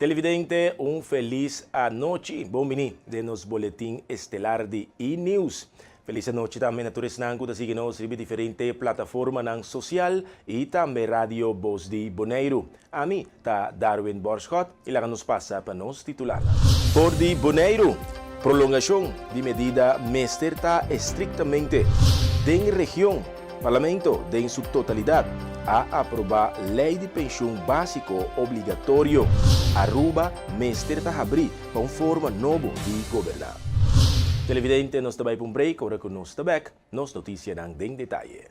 Televidente, un feliz anoche. Bom-vini de nos boletim estelar de e-news. Feliz anoche também a todos que nos seguem nos diferentes plataformas social e também rádio Voz de Bonaire. A mim tá Darwin Borschot e lá nos passa para nos titular. Por de Bonaire, prolongação de medida mestre está estrictamente em região. Parlamento, em sua totalidade, a aprovar lei de pensão básico obrigatório. Aruba, mestre está abrir com forma nova de governar. Televidente, nós também para um break, agora que nós estamos back, nos notícias em detalhe.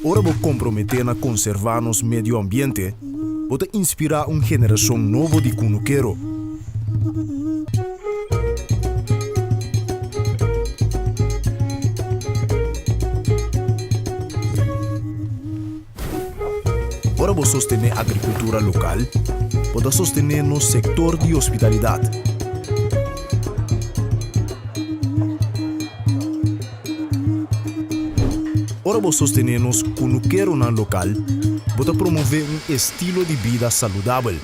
Ora vou comprometer a conservar nosso meio ambiente, pode inspirar uma geração nova de cunuqueiro. Ora vou sostener a agricultura local, pode sostener no setor de hospitalidade. Ora vou sostener nos cunuqueiro na local, bota promover um estilo de vida saudável.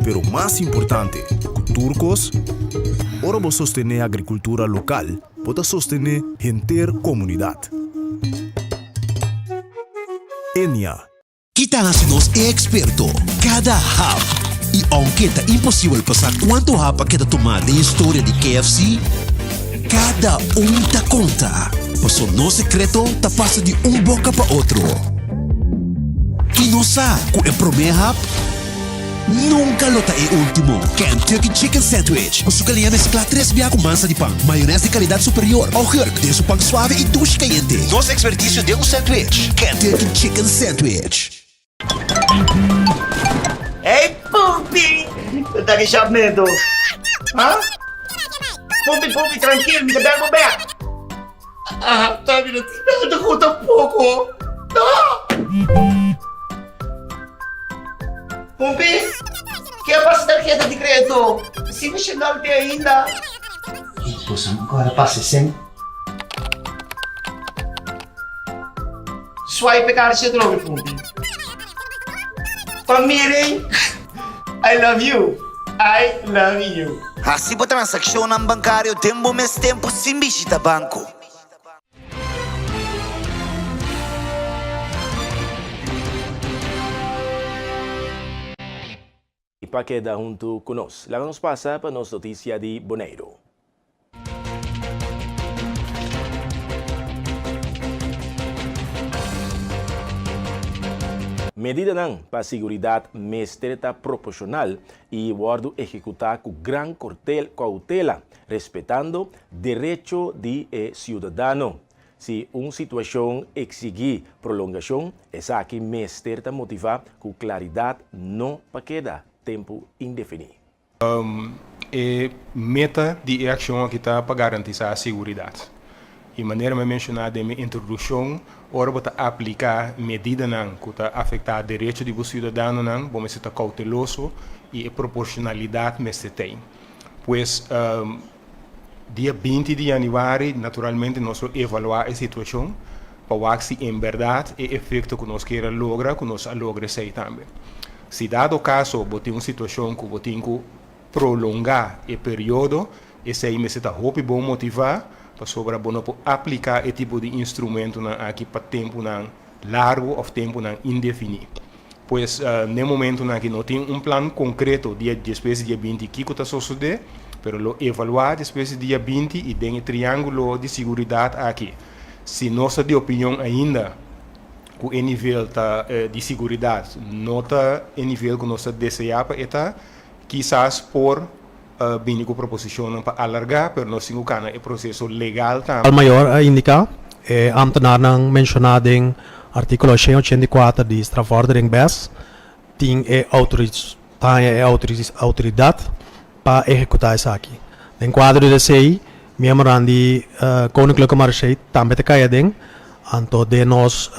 Pero mais importante, turcos, ora vou sostener a agricultura local, bota sostener a comunidade. Enia. Kita nos é experto cada hap. E aunque tá impossível passar quanto hapa que tá tomar de história de KFC, cada tá conta. Passou no secreto tá passa de boca para outro. E não sabe que é primeiro hap, nunca lota é último. Kentucky Chicken Sandwich. O sucalhã mescla 3 biá com massa de pão, maionese de qualidade superior, orgulho de su pão suave e duche quente. Nossa expertise de sandwich. Kentucky Chicken Sandwich. Hey, Pupi! Tá que chave medo? Hã? Pupi, tranquilo, me dá back. Ah, tá vendo? Te conta um pouco. Pupi, que é para tarjeta de crédito? Se me chegar até ainda. Poxa, agora passa sem. Swipe card siya droga, Pupi. Pamiring, I love you. I love you. Assim por transação bancário tempo mais tempo sem visita banco. E para quedar junto conosco, lá nos passa para nossa notícia de Bonaire. Medida para a segurança mestre proporcional e guardo executar com grande cautela, respeitando direito de cidadão. Se uma situação exigir prolongação, essa aqui mestre motivar com claridade, não para quedar tempo indefinido. E meta de ação que está para garantir a segurança. E maneira me mencionar de minha introdução, ora para aplicar medidas que está afetar direito do cidadão, vamos ser cauteloso e a proporcionalidade que tem. Pois dia 20 de janeiro, naturalmente nós vamos evaluar a situação para ver se em verdade é efeito que nós queremos lograr, que nós logramos também. Se dado o caso, tem uma situação que tem que prolongar o período, esse aí me está bom motivar para sobre bono aplicar esse tipo de instrumento aqui para tempo largo ou tempo indefinido. Pois no momento que não tem plano concreto depois do dia 20 que está suceder, pero lo evaluar depois do dia 20 e tem o triângulo de segurança aqui. Se nossa de opinião ainda com o nível de segurança não está em nível que nós desejamos, quizás por vir com proposição para alargar, mas nós temos que o processo legal também. Al maior a indicar, ambtenaar nang mencionado em artigo 184 de strafvordering BES, tem autoridade para executar isso aqui. No quadro desse aí, membro de Koninklijke Marechaussee também te caia dentro, então de nós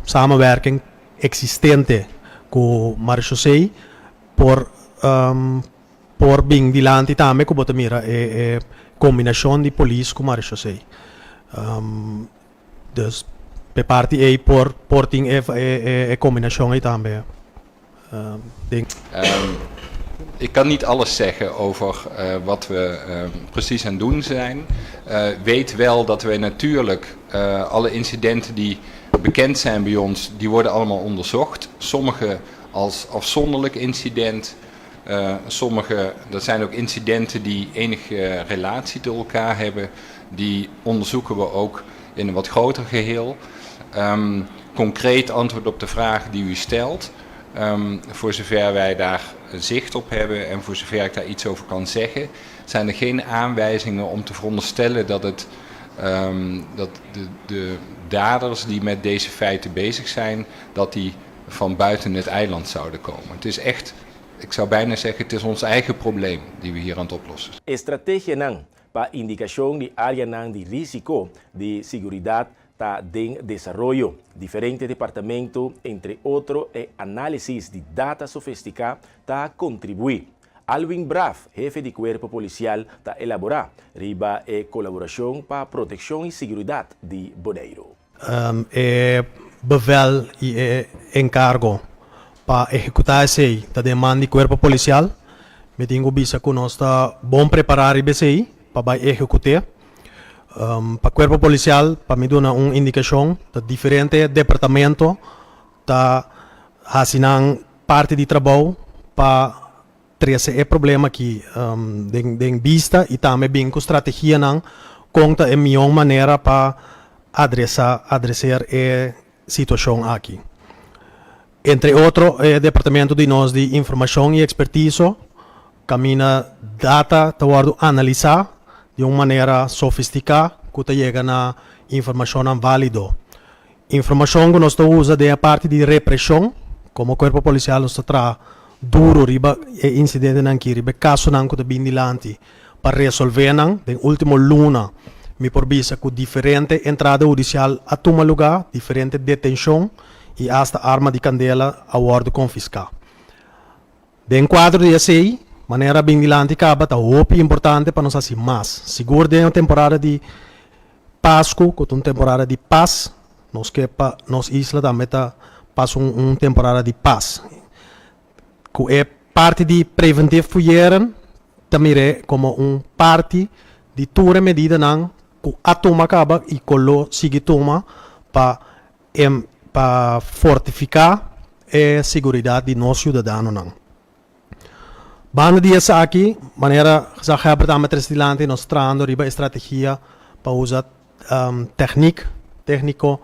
samenwerking existente com Marechaussee por bem dilante também com bota mira combinação de polícia com Marechaussee. Dus per parte aí por ting combinação aí também. Ik kan niet alles zeggen over wat we precies aan het doen zijn. Weet wel dat we natuurlijk alle incidenten die bekend zijn bij ons, die worden allemaal onderzocht. Sommige als afzonderlijk incident. Sommige, dat zijn ook incidenten die enige relatie tot elkaar hebben. Die onderzoeken we ook in een wat groter geheel. Concreet antwoord op de vraag die u stelt. Voor zover wij daar zicht op hebben en voor zover ik daar iets over kan zeggen, zijn er geen aanwijzingen om te veronderstellen dat de daders die met deze feiten bezig zijn, dat die van buiten het eiland zouden komen. Het is echt, ik zou bijna zeggen, het is ons eigen probleem die we hier aan het oplossen. Estratégia nang pa indicação de área nang de risco de seguridad ta den desarrollo. Diferentes departamentos, entre otros, análisis de data sofisticada ta contribuir. Alvin Braff, jefe de cuerpo policial, ta elaborar riba colaboración para protección y seguridad de Bonaire. Bevel e encargo para executar esse da demanda de cuerpo policial. Me tenho bisa que nós está bom preparar esse para executar. Para o corpo policial, para me dar uma indicação de diferentes departamentos está fazendo parte de trabalho para trazer o problema aqui em vista e também bem com estratégia não conta a melhor maneira para adressar a situação aqui. Entre outros, o departamento de nós de informação e expertise caminha data para analisar de uma maneira sofisticada que chega na informação válida. Informação que nós usamos é a parte de repressão, como o corpo policial nos traz duro riba incidente aqui, riba caso não que bem dilante para resolver não. Den último luna me porbisa com diferente entrada judicial a tomar lugar, diferente detenção e hasta arma de candela a ordem confiscar. Den quadro de assim maneira bem dilante acaba tá muito importante para nós assim mais seguro de uma temporada de Páscoa com uma temporada de paz nós que para nós isla também tá passa uma temporada de paz que é parte de preventivo fueran também é como parte de toda medida não que a toma acaba e colo sigue toma para fortificar a segurança de nós cidadãos não. Banda dia aqui, maneira já reabertamente dilante nós trando riba estratégia para usar técnico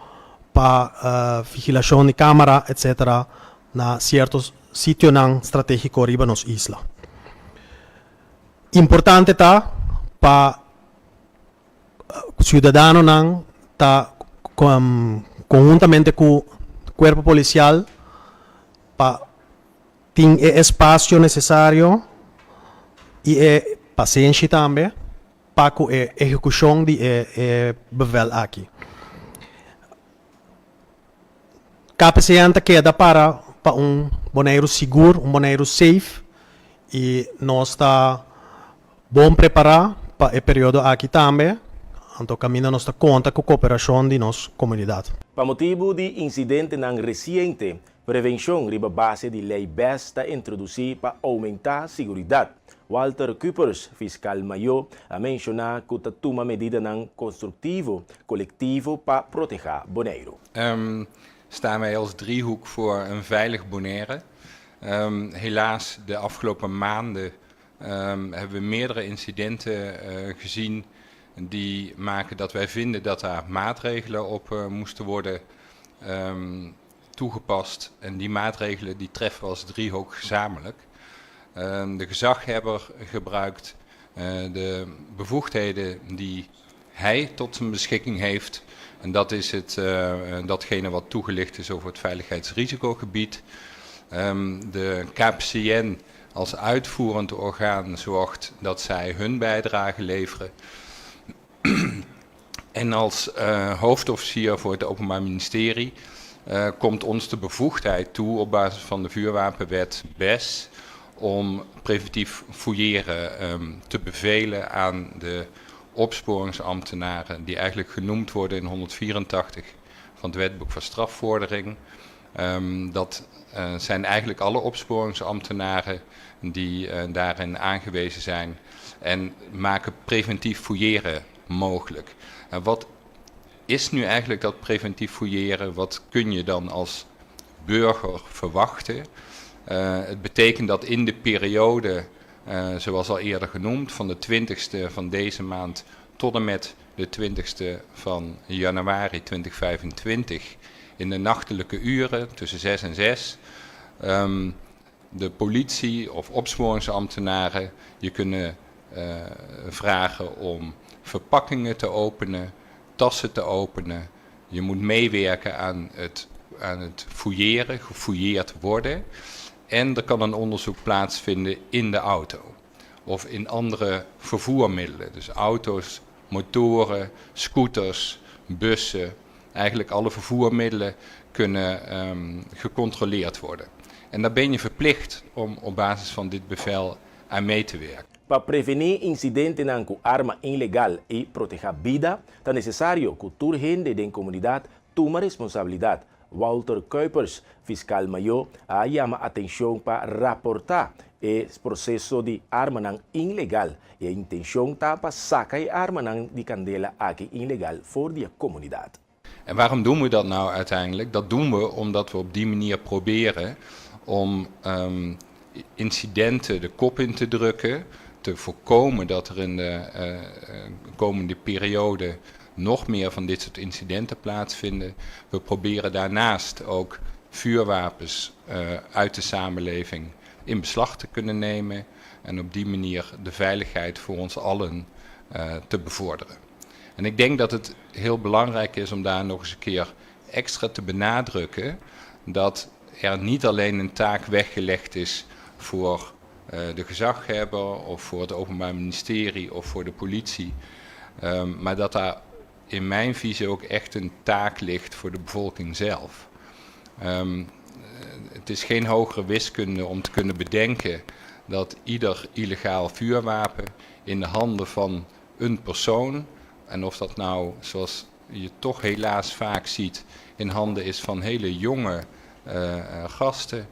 para vigilação de câmera, etc. na certos sítios não estratégico riba nos isla. Importante tá para cidadão não tá conjuntamente com o corpo policial para tem espaço necessário e paciência também para a execução de bevel aqui. Capacidade queda para Bonaire seguro, Bonaire safe e nós está bom preparar para o período aqui também. Então, caminho nós está conta com a cooperação de nossa comunidade. Para motivo de incidente não recente, prevenção riba base de lei BES está introduzir para aumentar a segurança. Walter Kuipers, fiscal mayor, a mencionar que ta toma medida ng constructivo, colectivo para proteger Bonaire. Staan wij als driehoek voor een veilig Bonaire. Helaas, de afgelopen maanden hebben we meerdere incidenten gezien die maken dat wij vinden dat daar maatregelen op moesten worden toegepast. En die maatregelen die treffen we als driehoek gezamenlijk. De gezaghebber gebruikt de bevoegdheden die hij tot zijn beschikking heeft. En dat is datgene wat toegelicht is over het veiligheidsrisicogebied. De KPCN als uitvoerend orgaan zorgt dat zij hun bijdrage leveren. En als hoofdofficier voor het Openbaar Ministerie komt ons de bevoegdheid toe op basis van de vuurwapenwet BES om preventief fouilleren te bevelen aan de opsporingsambtenaren die eigenlijk genoemd worden in 184 van het Wetboek van Strafvordering. Dat zijn eigenlijk alle opsporingsambtenaren die daarin aangewezen zijn en maken preventief fouilleren mogelijk. Wat is nu eigenlijk dat preventief fouilleren? Wat kun je dan als burger verwachten? Het betekent dat in de periode, zoals al eerder genoemd, van de 20e van deze maand tot en met de 20e van januari 2025, in de nachtelijke uren tussen 6 en 6, de politie of opsporingsambtenaren je kunnen vragen om verpakkingen te openen, tassen te openen. Je moet meewerken aan het fouilleren, gefouilleerd worden. En er kan een onderzoek plaatsvinden in de auto of in andere vervoermiddelen. Dus auto's, motoren, scooters, bussen, eigenlijk alle vervoermiddelen kunnen gecontroleerd worden. En daar ben je verplicht om op basis van dit bevel aan mee te werken. Para prevenir incidentes com arma ilegal e proteger vida, é necessário que toda gente da comunidade tome responsabilidade. Walter Kuipers, fiscal mayor, llama atención para reportar el proceso de arma ilegal y la intención está para sacar arma de candela aquí ilegal voor de comunidad. En waarom doen we dat nou uiteindelijk? Dat doen we omdat we op die manier proberen om incidenten de kop in te drukken, te voorkomen dat er in de komende periode nog meer van dit soort incidenten plaatsvinden. We proberen daarnaast ook vuurwapens uit de samenleving in beslag te kunnen nemen en op die manier de veiligheid voor ons allen te bevorderen. En ik denk dat het heel belangrijk is om daar nog eens een keer extra te benadrukken dat er niet alleen een taak weggelegd is voor de gezaghebber of voor het Openbaar Ministerie of voor de politie, maar dat daar in mijn visie ook echt een taak ligt voor de bevolking zelf. Het is geen hogere wiskunde om te kunnen bedenken dat ieder illegaal vuurwapen in de handen van een persoon, en of dat nou, zoals je toch helaas vaak ziet, in handen is van hele jonge gasten,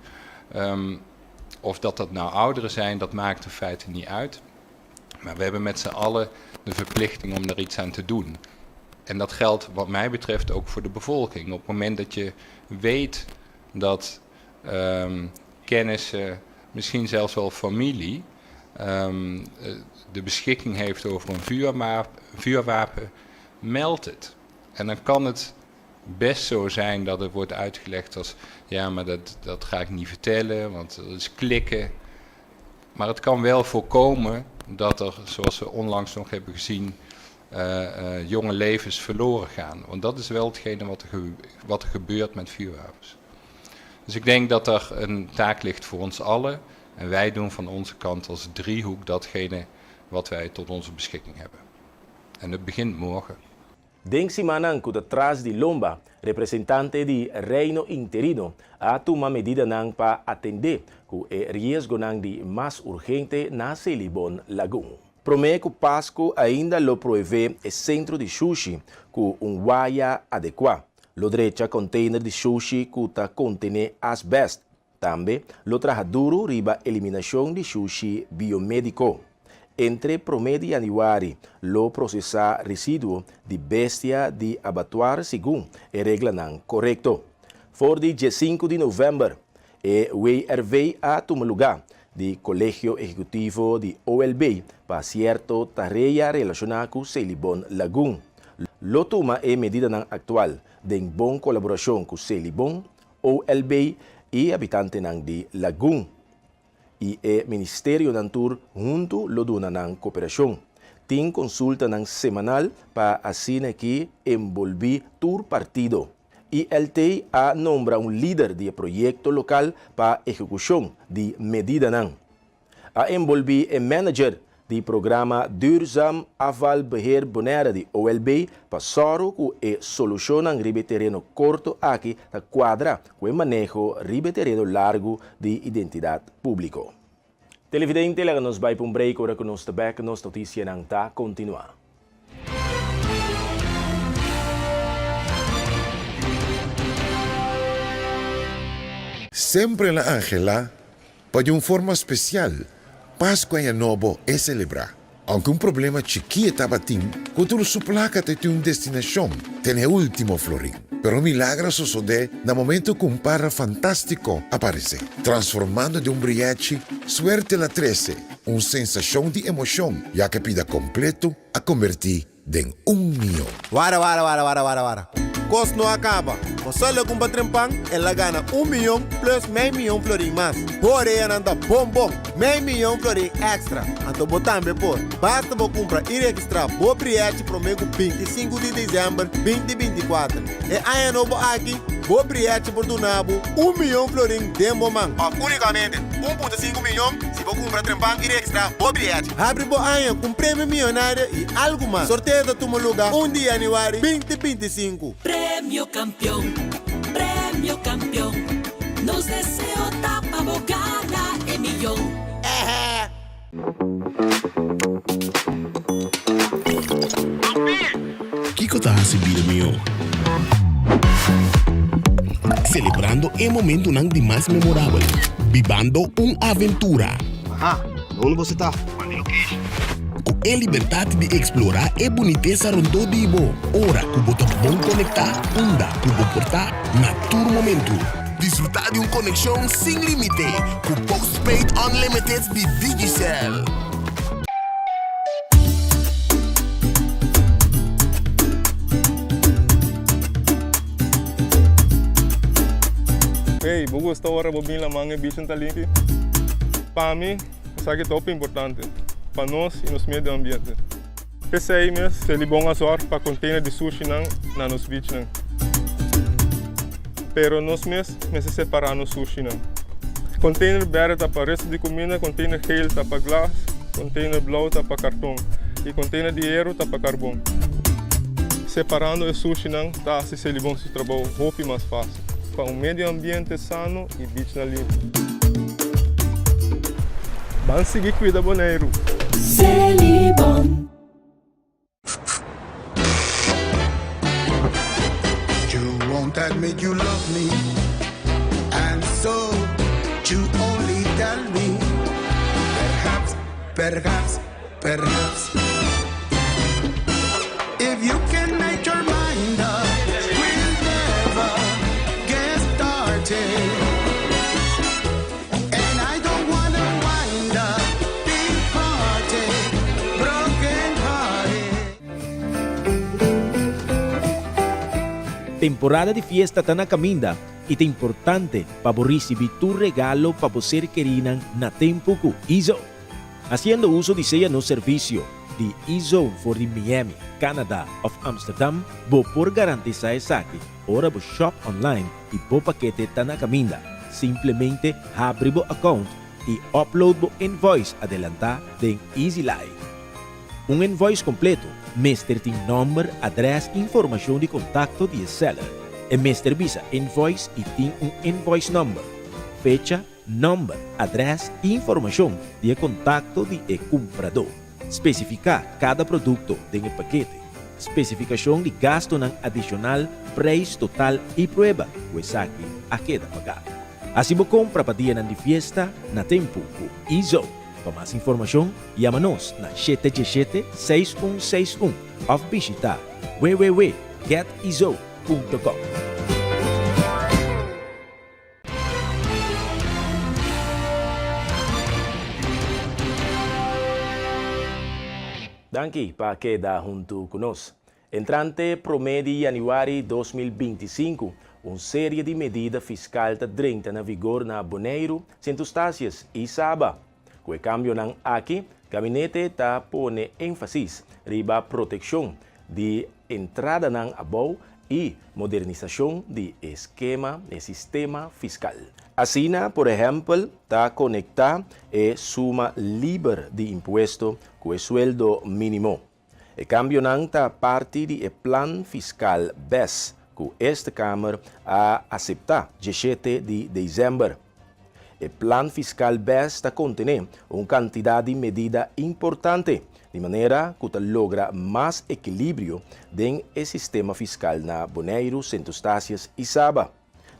of dat nou ouderen zijn, dat maakt in feite niet uit. Maar we hebben met z'n allen de verplichting om er iets aan te doen. En dat geldt wat mij betreft ook voor de bevolking. Op het moment dat je weet dat kennissen, misschien zelfs wel familie, de beschikking heeft over een vuurwapen, meld het. En dan kan het best zo zijn dat het wordt uitgelegd als, ja, maar dat ga ik niet vertellen, want dat is klikken. Maar het kan wel voorkomen dat er, zoals we onlangs nog hebben gezien, jonge levens verloren gaan. Want dat is wel hetgene wat er gebeurt met vuurwapens. Dus ik denk dat er een taak ligt voor ons allen. En wij doen van onze kant als driehoek datgene wat wij tot onze beschikking hebben. En het begint morgen. Den semana que atrás de Lomba, representante de Reino Interino, ha tomado medida para atender o riesgo de más urgente na Celibon Lagoon. Promete que Pasco ainda lo provee el centro de sushi con un waya adecuado. Lo derecha container de sushi que contiene asbest. Também, lo traja duro riba eliminação de sushi biomédico. Entre promedio e januari, lo processar resíduo de bestia de abatuar segundo a regra não correcto. For de dia 5 de novembro, WRV a tomar lugar do Colégio Executivo de OLB para certo tarefa relacionada com Celibon Lagoon. Lo toma é medida não atual de boa colaboração com Celibon, OLB e habitante não de Lagoon. E o Ministério da Natura junto lo dona ng cooperação. Tem consulta ng semanal para assim que envolver tur partido. E LT a nombra líder de projeto local para execução de medida não. A envolver o manager do programa Duurzam Afvalbeheer Bonaire de OLB para soro com a solução ng ribe terreno corto aqui na quadra com o manejo ribe terreno largo de identidade público. Televidente, lá nos vai para um break, ora que nos back, nos notícia não tá continua. Sempre la Ángela, para uma forma especial, Páscoa e Ano Novo é celebrar. Aunque um problema chiquito estava tendo, quando su placa tem uma destinação, tem o último florín. Pero milagro sucede no momento que um par fantástico aparece, transformando de um briachi suerte la 13, uma sensação de emoção, já que pida completo a convertir em milhão. Wara. Cost não acaba. Você lhe compra trempang, ela ganha 1 milhão plus meio milhão florim mais. Porém, anda bom. Meio milhão florim extra. Então, botambe por. Basta você comprar extra bo briete prometo 25 de dezembro 2024. E aí, novo aqui, bo briete por do nabo 1 milhão florim de momento. Unicamente 1,5 milhão se você comprar trempang extra bo briete. Abre bo aí com prêmio milionário e algo mais. Sorteio da tua lugar 1 de janeiro 2025. Premio campeón, nos deseo tapa bocana e millón. Kiko tá recebendo meu. Celebrando o momento não de mais memorável, vivendo uma aventura. Onde você tá? Com a liberdade de explorar a boniteza rondou de Ibo. Ora, que você bom conectar, anda, que você portar, na todo momento. Desfrutar de uma conexão sem limite, com Postpaid Unlimited de Digicel. Hey, vou gostar agora de vir lá manhã bicho tá limpo. Para mim, isso aqui é top importante para nós e nos meio ambiente. Pensei mesmo, se ele bom azar para container de sushi na nos beach não. Pero nós mesmos separar no sushi não. Container verde tá para resto de comida, container geel tá para glass, container blauw tá para cartão e container de hierro tá para carbono. Separando o sushi não, tá se ele bom se trabalho roupa mais fácil. Para meio ambiente sano e beach na limpo. Vamos seguir cuida boneiro. Celibon. You won't admit you love me, and so you only tell me. Perhaps, if you can make your mind up, we'll never get started. And I don't wanna wind up big hearted, broken hearted. Temporada de fiesta está na caminda e é importante para recibir tu regalo para você querer na tempo com Izo. Haciendo uso de seu no serviço de Izo for the Miami, Canada of Amsterdam, vou por garantizar saque. Ora vou shop online e vou paquete está na caminda. Simplesmente abre o account e upload o invoice adelantar em Easy Life. Um invoice completo, Mr. tem nome, adresse e informação de contato de seller. E Mr. visa invoice e tem invoice number, fecha, nome, adresse e informação de contato de comprador. Especificar cada produto do paquete. Especificação de gasto adicional, preço total e prueba, o saque a queda pagar. Assim você compra para dia de festa na tempo com Izo. Para mais informação, chama-nos na 717-6161 ou visita www.getizo.com. Danke para quedar junto conosco. Entrante promedio januário 2025, uma série de medidas fiscais está entrando na vigor na Bonaire, Santo Eustácio e Saba. Com o cambio aqui, o gabinete está pondo ênfase na proteção de entrada na abol e modernização do esquema de sistema fiscal. Assim, por exemplo, está conectar a suma livre de imposto com o sueldo mínimo. O cambio está parte do plano fiscal BES, que esta Câmara a aceitar 17 de dezembro. O plano fiscal BES está contém uma quantidade de medidas importantes, de maneira que logra mais equilíbrio dentro do sistema fiscal na Bonaire, Santo Eustácio e Saba.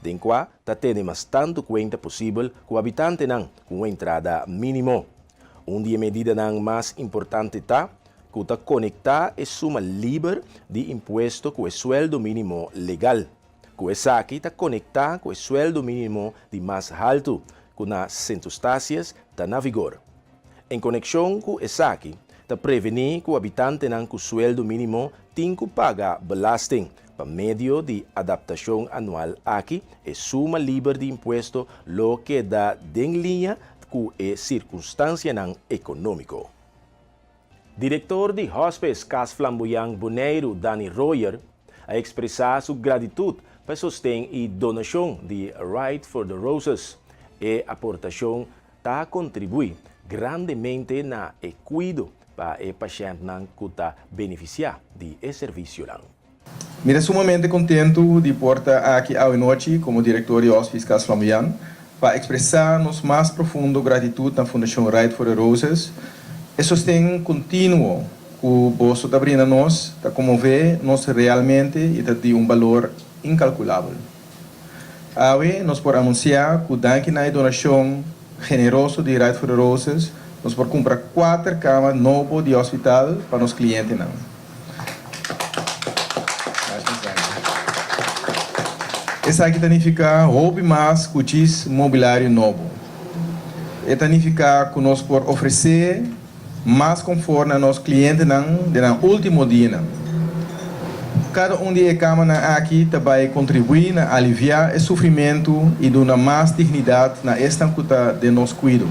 Den qual está tendo mais tanto conta possível que o habitante não com uma entrada mínima. Uma medida mais importante está que está conectar a suma livre de imposto com o sueldo mínimo legal. Que essa aqui está conectar com o sueldo mínimo de mais alto que na Santo Eustácio está na vigor. Em conexão com essa aqui, está prevenir que o habitante não com o sueldo mínimo tem que pagar belasting para meio de adaptação anual aqui e suma livre de imposto lo que dá em linha com a circunstância econômico. Diretor de Hospice Cas Flamboyant Bonaire, Danny Royer, a expressar sua gratidão para sostener e donação de Right for the Roses e a aportação está contribui grandemente na cuidado para o paciente que está beneficiar de serviço. Mira sumamente contento de portar aqui à noite como diretor de Hospice Cas Flamboyant para expressar nossa mais profunda gratidão à Fundação Right for the Roses e sostém contínuo que o bolso está abrindo nós, está comover nós realmente e está de valor incalculável. Hoje, nós podemos anunciar que daqui na donação generosa de Right for the Roses, nós podemos comprar 4 camas novas de hospital para os clientes. Essa aqui significa roupa mais cutis mobiliário novo. E significa que nós podemos oferecer mais conforto a nossos clientes no último dia. Cada de câmara aqui também contribui a aliviar o sofrimento e dar mais dignidade na estancada de nosso cuidado.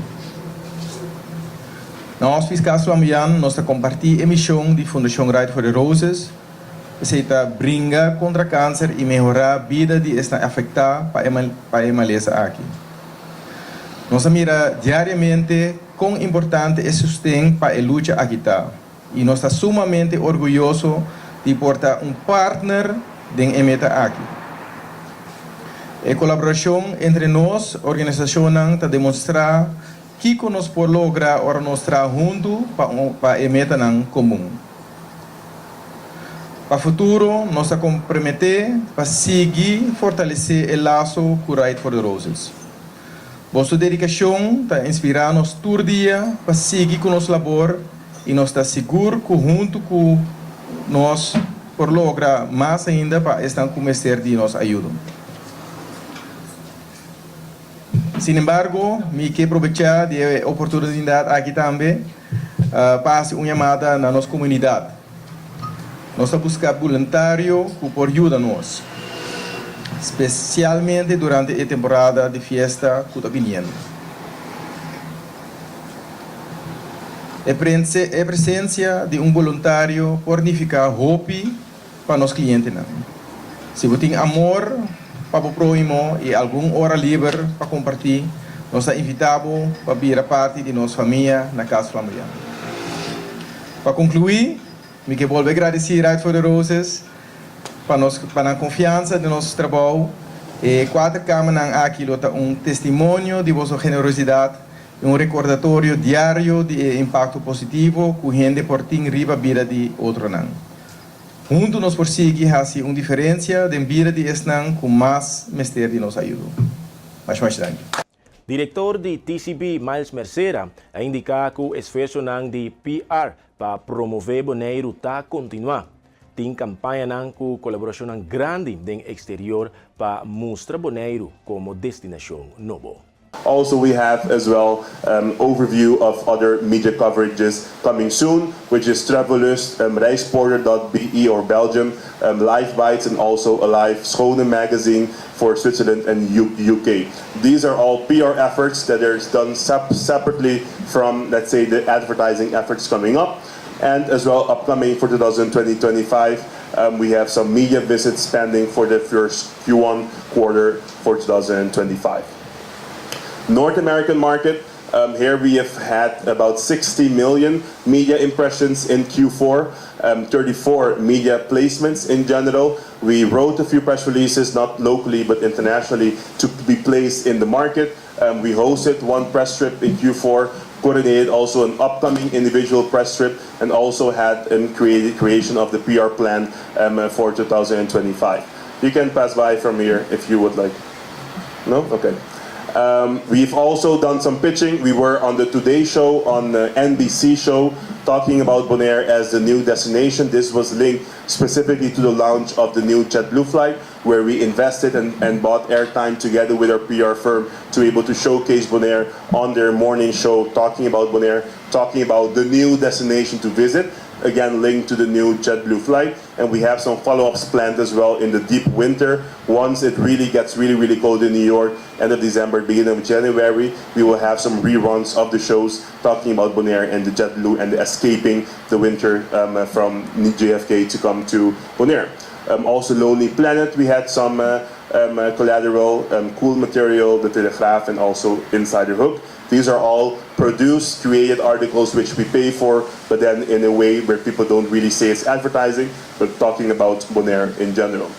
Na Hospice Cas Flamboyant, nós compartilhamos a missão da Fundação Right for the Roses, para brincar contra o câncer e melhorar a vida de esta afetada para a maleza aqui. Nós miramos diariamente quão importante é sustento para a luta aqui. E nós estamos sumamente orgulhosos de portar partner em meta aqui. A colaboração entre nós, organizações, está demonstrar que nós podemos lograr ou nós trabalhar juntos para a meta comum. Para o futuro, nós nos comprometemos para seguir fortalecer o laço com Right for the Roses. Vossa dedicação está inspirando-nos todo dia para seguir com nosso labor e nós estamos seguros que junto com nós por lograr mais ainda para estar começar de nos ajuda. Sin embargo, me quero aproveitar da oportunidade aqui também para fazer uma chamada na nossa comunidade. Nós buscamos voluntários que por ajudar-nos, especialmente durante a temporada de festa que está vindo. A presença de voluntário pode significar roupa para os clientes. Se você tem amor para o próximo e alguma hora livre para compartilhar, nós invitamos para vir a parte de nossa família na Cas Flamboyant. Para concluir, me quero agradecer a Right for the Roses para a confiança de nosso trabalho e 4 câmaras aqui testemunho de vossa generosidade e recordatório diário de impacto positivo que rende por ti riba a vida de outro não. Juntos nós conseguimos fazer uma diferença de vida de este com mais mistério de nossa ajuda. mais grande. Diretor de TCB, Miles Mercera, a indicar que o esforço de PR para promover Bonaire está continuar. Tem campanha com colaboração grande no exterior para mostrar Bonaire como destinação nova. Also, we have as well overview of other media coverages coming soon, which is Travelust, Reisporter.be or Belgium, Live Bites, and also a live Schone magazine for Switzerland and UK. These are all PR efforts that are done separately from, let's say, the advertising efforts coming up. And as well, upcoming for 2020-25, we have some media visits pending for the first Q1 quarter for 2025. North American market, here we have had about 60 million media impressions in Q4, 34 media placements in general. We wrote a few press releases, not locally but internationally, to be placed in the market. We hosted one press trip in Q4, coordinated also an upcoming individual press trip, and also had a creation of the PR plan for 2025. You can pass by from here if you would like. No? Okay. We've also done some pitching. We were on the Today Show, on the NBC show, talking about Bonaire as the new destination. This was linked specifically to the launch of the new JetBlue flight, where we invested and bought airtime together with our PR firm to be able to showcase Bonaire on their morning show, talking about Bonaire, talking about the new destination to visit, again linked to the new JetBlue flight. And we have some follow-ups planned as well in the deep winter. Once it really gets really cold in New York, end of December, beginning of January, we will have some reruns of the shows talking about Bonaire and the JetBlue and the escaping the winter from JFK to come to Bonaire. Also Lonely Planet, we had some collateral, Cool Material, The Telegraaf, and also Insider Hook. These are all produced, created articles which we pay for, but then in a way where people don't really say it's advertising, but talking about Bonaire in general.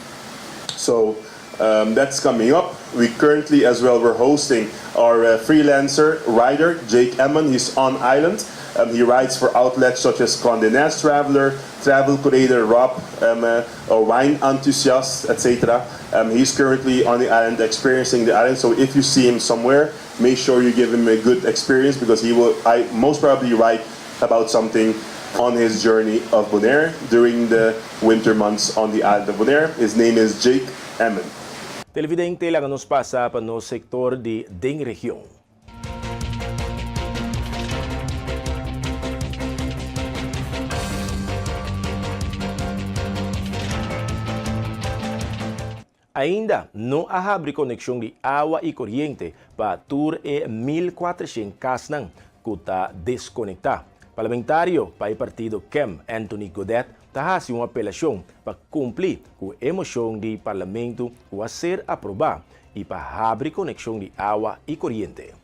So that's coming up. We currently as well, we're hosting our freelancer writer, Jake Emmon. He's on island. He writes for outlets such as Condé Nast Traveler, Travel Curator Rob, Wine Enthusiast, etc. He's currently on the island, experiencing the island. So if you see him somewhere, make sure you give him a good experience, because he will most probably write about something on his journey of Bonaire during the winter months on the island of Bonaire. His name is Jake Emmon. Televidente, lang nos pasa pa no sektor de ding região. Ainda não abre conexão de água e corrente para Tur e 1.400 casas que está desconectada. Parlamentário para o partido KEM, Anthony Godet, está fazendo uma apelação para cumprir com a emoção do parlamento que vai ser aprovado e para abrir conexão de água e corrente.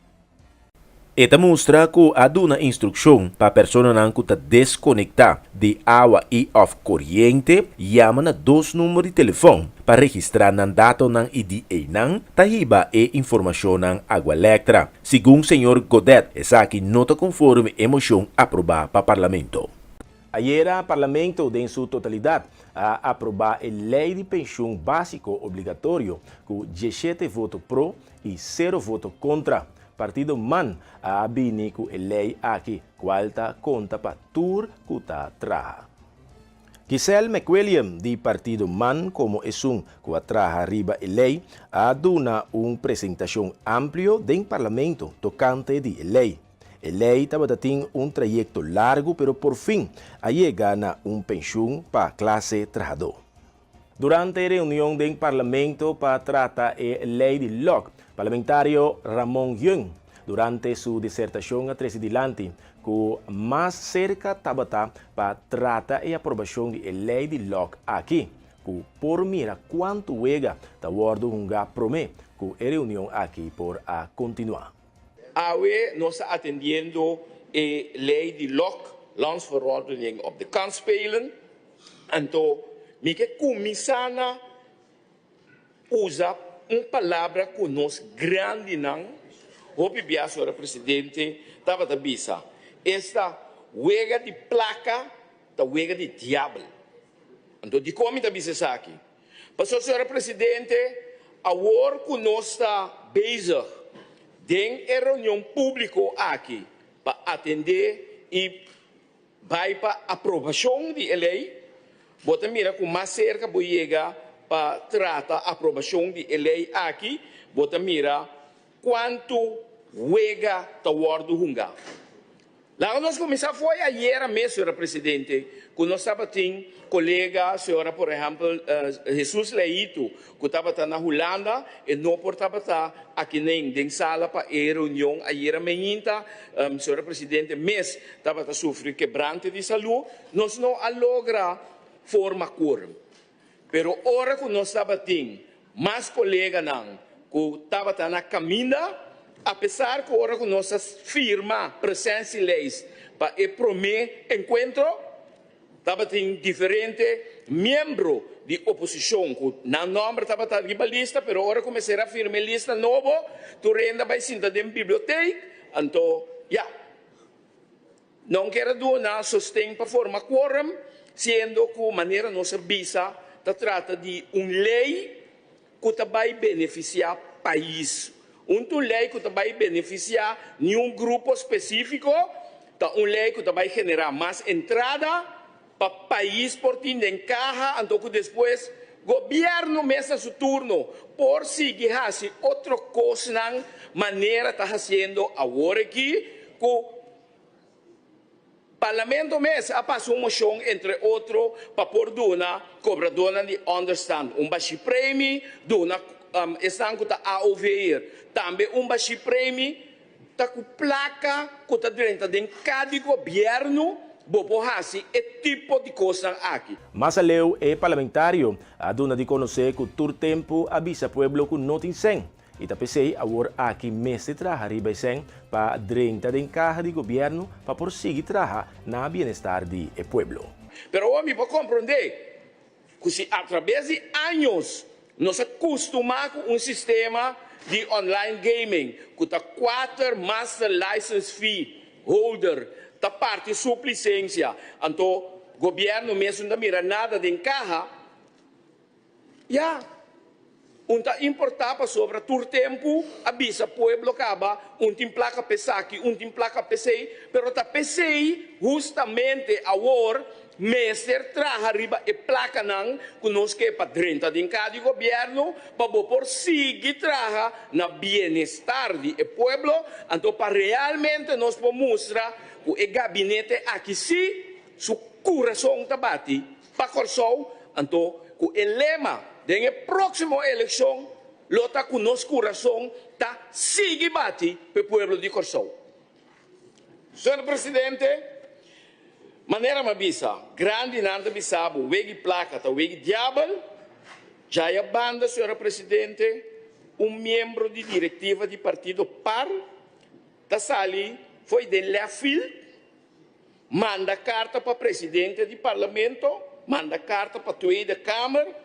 Esta mostra que há uma instrução para a pessoa que está desconectada de água e of corrente, chama na 2 números de telefone para registrar na data ng IDA ng tahiba e informação ng água elétrica. Segundo o Sr. Godet, essa aqui não está conforme a emoção aprovada para o Parlamento. Ayer, o Parlamento, em sua totalidade, a aprovar a Lei de Pensão Básico Obrigatório com 17 votos pro e 0 votos contra. Partido MAN a binico a lei aqui, qualta conta para tur kuta traha. Giselle McWilliam, de Partido MAN, como é que traha riba a lei, a duna apresentação amplo do Parlamento tocante de lei. A lei tem trayecto largo, pero por fim, a chega na pensão para a classe trabajador. Durante a reunião do Parlamento para tratar a lei de LOC, parlamentário Ramon Yung, durante sua dissertação a presidente, que mais cerca tabata para tratar a aprovação da lei de LOC aqui, que por mira quanto chega da ordem hunga promete que a reunião aqui por a continuar. AWE nos está atendiendo a lei de LOC, Landsverordening op de Kansspelen, en to Mike Kumisana usa palavra que nós grande não, o senhora presidente, estava da bisa. Esta huega de placa, da huega de diabo. Então, de como está bisa aqui? Para senhora presidente, a hora que nós está bezig de reunião pública aqui para atender e vai para aprovação de lei. Bota mira com mais cerca vou chegar para tratar a aprovação de lei aqui. Bota mira quanto wega tawar do hunga. Lá nós começamos foi ayer mesmo, senhora presidente, quando nós estava tem colega, senhora, por exemplo, Jesus Leito, que estava na Holanda e não portava aqui nem em sala para a reunião ayer menina, senhora presidente, mês estava sofrendo quebrante de saúde, nós não logra forma quórum. Pero ora que nós estava tem mais colega não, que estava na caminha. Apesar que agora que nós firma presença em leis para o primeiro encontro, estava tem diferentes membros de oposição, que não nome estava na lista, mas agora começar a firmar lista nova, tu renda vai sentar dentro da biblioteca, então, não quero doar sustento para formar quórum, sendo que a maneira nossa visa trata de uma lei que vai beneficiar o país. Uma lei que vai beneficiar nenhum grupo específico, uma lei que vai generar mais entrada para o país por ti encaja, então que depois o governo mesmo seu turno por seguir assim outra coisa na maneira está fazendo agora aqui, que o parlamento mesmo passou uma moção entre outros para por dona cobradora de understand baixo prêmio dona estão com a ouvir também baixo prêmio tá com placa que está dentro de cada governo boporrasi é tipo de coisa aqui. Mas aleu é parlamentário a dona de conhecer que todo tempo avisa pueblo que não tem sem. E tá pensei agora aqui mês de trabalhar riba sem para dentro de casa de governo para prosseguir trabalhar na bem-estar do pueblo. Pero homem para compreender que se através de anos nós acostumamos com sistema de online gaming que tá 4 master license fee holder da parte sua licença, então o governo mesmo não mira nada de encaja, importava sobre todo tempo, avisa pueblo acaba, tem placa pesaqui, tem placa pesei, pero tá pesei justamente agora, mestre traga riba e placa não, conosco para dentro de cada governo, para por seguir traga na bem-estar do pueblo, então para realmente nós podemos mostrar que o gabinete aqui sim, su coração tabati, para coração, então que o lema da próxima eleição, lota conosco coração, tá sigue bati para o pueblo de coração. Senhor Presidente, maneira mabisa, grande nada bisabo, wegi placa, tá wegi diabal, já é banda, senhora Presidente, membro de diretiva de partido PAR, da sali, foi de Lefil, manda carta para presidente do parlamento, manda carta para a Câmara,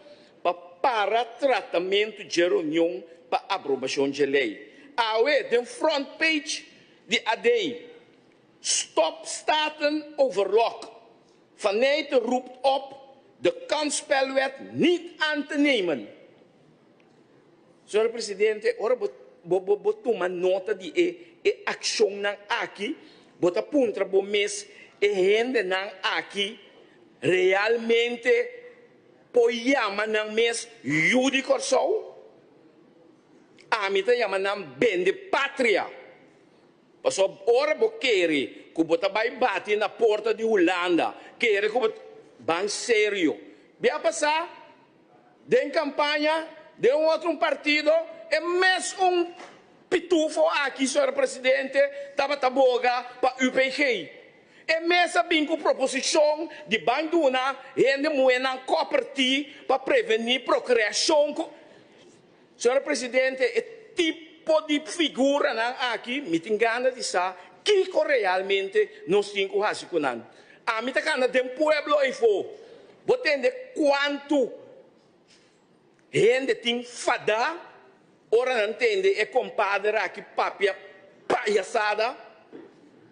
para tratamento de reunião para aprovação de lei. Awe, de front page de ADI, stop staten overlog. Vanuit roept op de kansspelwet niet aan te nemen. Senhor Presidente, ora tomar nota de ação nang aqui, bota puntra bo mes rende nang aqui realmente poyama nang mes yudi corsou, amita yama nang bende patria. Paso ora bo quere que bota vai bate na porta de Holanda, quere que bem sério. Bia passar de campanha de outro partido é mesmo pitufo aqui, senhor presidente, estava taboga para UPG. É mesmo bem com proposição de banduna rende moeda cooperativa para prevenir procriação. Senhor presidente, é tipo de figura aqui, me engana de sa que realmente nós temos que fazer com nós. A mim tá cana de pueblo e fo, botende quanto rende tem fada, ora não entende é compadre aqui papia palhaçada,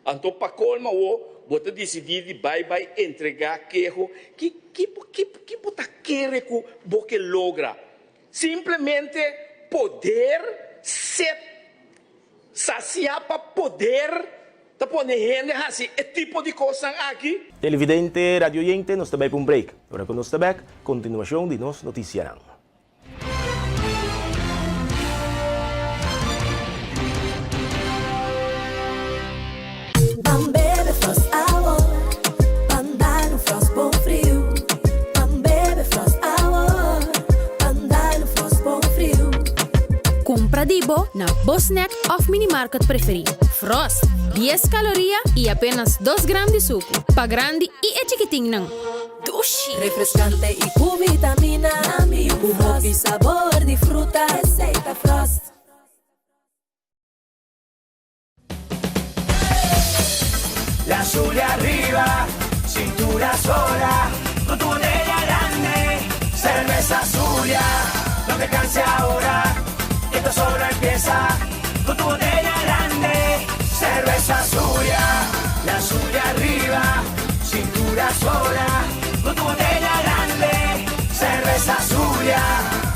então para colma o bota decidir de vai entregar queijo que bota querer que boque logra simplesmente poder set saciar para poder tá poner gente assim, é tipo de coisa aqui. Televidente, radio oyente, nós também para um break. Agora com nós também, continuação de nos noticiarão. Bebe Frost Hour, andar no Frost bom frio. Bebe Frost Hour, andar no Frost bom frio. Compra Dibo na Bosnack of Minimarket preferido. Frost, 10 calorias e apenas 2 gramas de suco. Pa grande e é chiquitinho não. Dushi, refrescante e com vitamina. Com hop e sabor de fruta. Receita Frost. La azul arriba, cintura sola, con tu botella grande, cerveza Zulia, no te canses ahora, que esto solo empieza, con tu botella grande, cerveza Zulia, la Zulia arriba, cintura sola, con tu botella grande, cerveza Zulia,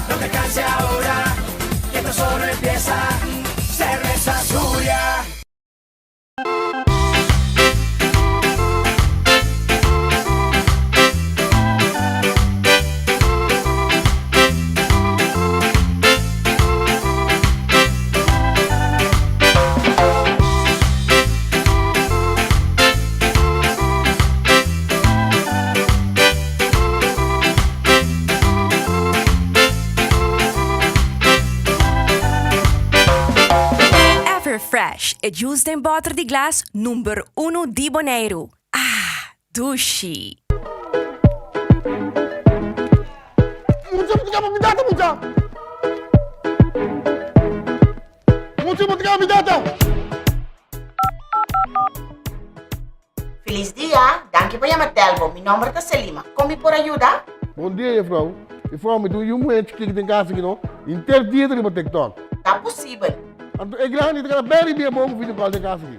no te canses ahora, que esto solo empieza, cerveza Zulia. Fresh e juice em botter de glas number 1 di Bonaire. Ah, Dushi. Feliz dia, danke por chamar Telmo. Meu nome é Selima. Como por ajuda? Bom dia, vrouw. Ik vraag me, doe je moeite kijken in casa aqui, não? Inteiro dia de TikTok. Tá possível. Ik ga niet, ik ga bem meer boven video call in casa aqui.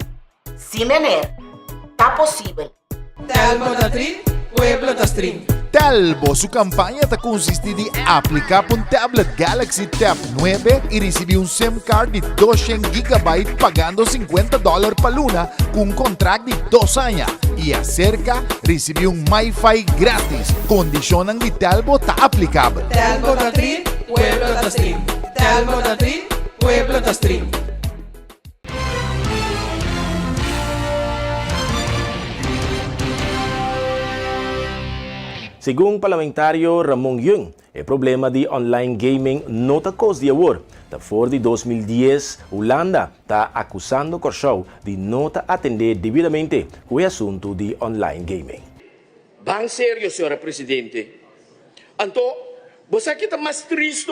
Sim, meneer. Tá possível. Telmo da Trin, Pueblo da Stream. Telbo, su campaña te consiste de aplicar un tablet Galaxy Tab 9 y recibir un SIM card de 200 GB pagando $50 per luna con un contrato de 2 años. Y acerca, recibir un Wi-Fi gratis. Condicionan de Telbo está aplicable. Telmo da Trin, Pueblo da Stream. Telmo da Trin, Pueblo da Stream. Segundo parlamentario Ramon Yung, el problema de online gaming no está cos de agora. Por de 2010, Holanda está acusando Korshow de no atender debidamente con el asunto de online gaming. Bem sério, senhora presidente. Então, você que está mais triste,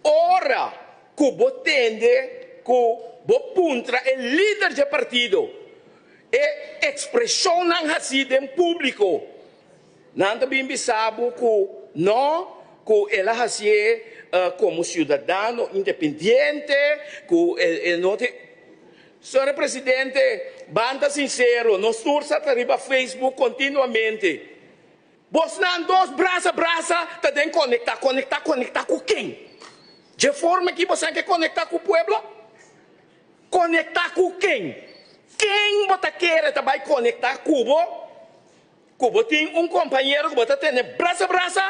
ora que você tende, que você puntra o líder do partido e expressão assim em público. Não também sabe que não, que ela assim como cidadão independente, que ele não tem. Senhora presidente, banda sincero, nós torçamos para o Facebook continuamente. Você não dois braça, tá dentro conectar com quem? De forma que você quer conectar com o povo? Conectar com quem? Quem você quer também conectar com o povo? Cuba tem companheiro que você tem braça,